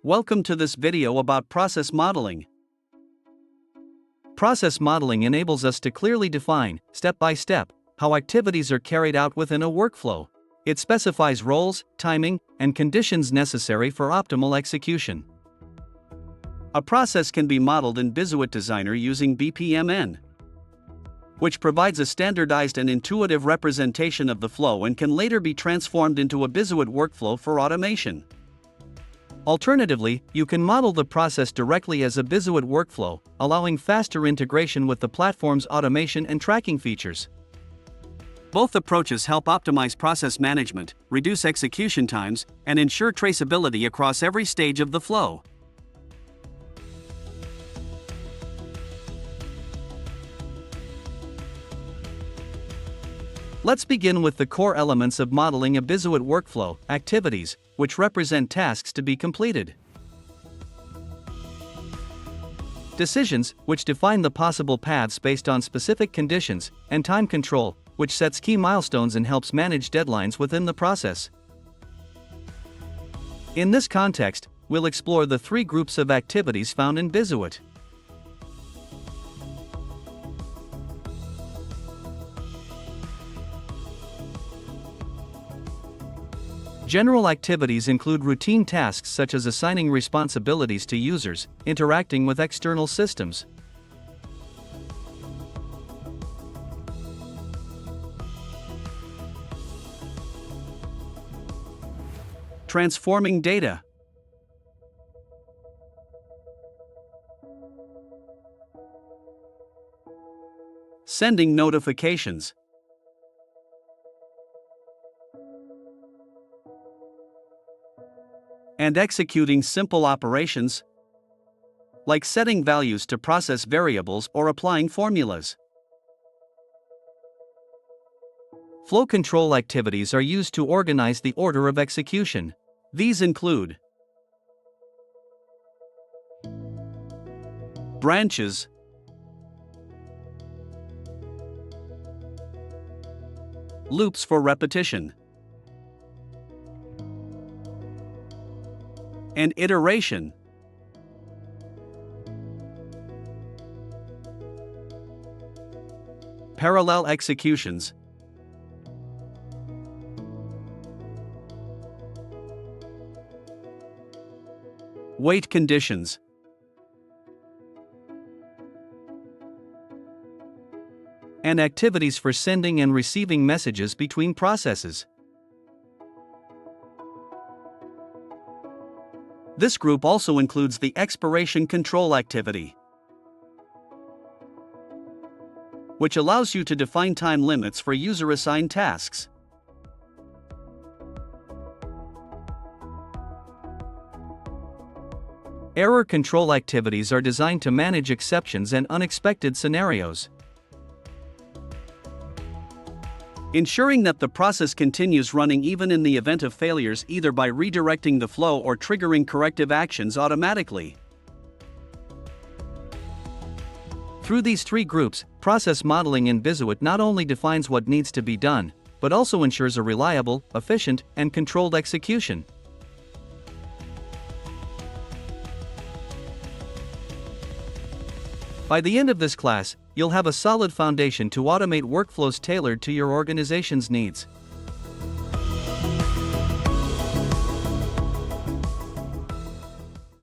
Welcome to this video about process modeling. Process modeling enables us to clearly define, step by step, how activities are carried out within a workflow. It specifies roles, timing, and conditions necessary for optimal execution. A process can be modeled in BIZUIT Designer using BPMN, which provides a standardized and intuitive representation of the flow and can later be transformed into a BIZUIT workflow for automation. Alternatively, you can model the process directly as a BIZUIT workflow, allowing faster integration with the platform's automation and tracking features. Both approaches help optimize process management, reduce execution times, and ensure traceability across every stage of the flow. Let's begin with the core elements of modeling a BIZUIT workflow: activities, which represent tasks to be completed; decisions, which define the possible paths based on specific conditions; and time control, which sets key milestones and helps manage deadlines within the process. In this context, we'll explore the three groups of activities found in BIZUIT. General activities include routine tasks such as assigning responsibilities to users, interacting with external systems, transforming data, sending notifications, and executing simple operations like setting values to process variables or applying formulas. Flow control activities are used to organize the order of execution. These include branches, loops for repetition, and iteration. Parallel executions, wait conditions, and activities for sending and receiving messages between processes. This group also includes the expiration control activity, which allows you to define time limits for user-assigned tasks. Error control activities are designed to manage exceptions and unexpected scenarios, ensuring that the process continues running even in the event of failures, either by redirecting the flow or triggering corrective actions automatically. Through these three groups, process modeling in BIZUIT not only defines what needs to be done, but also ensures a reliable, efficient, and controlled execution. By the end of this class, you'll have a solid foundation to automate workflows tailored to your organization's needs.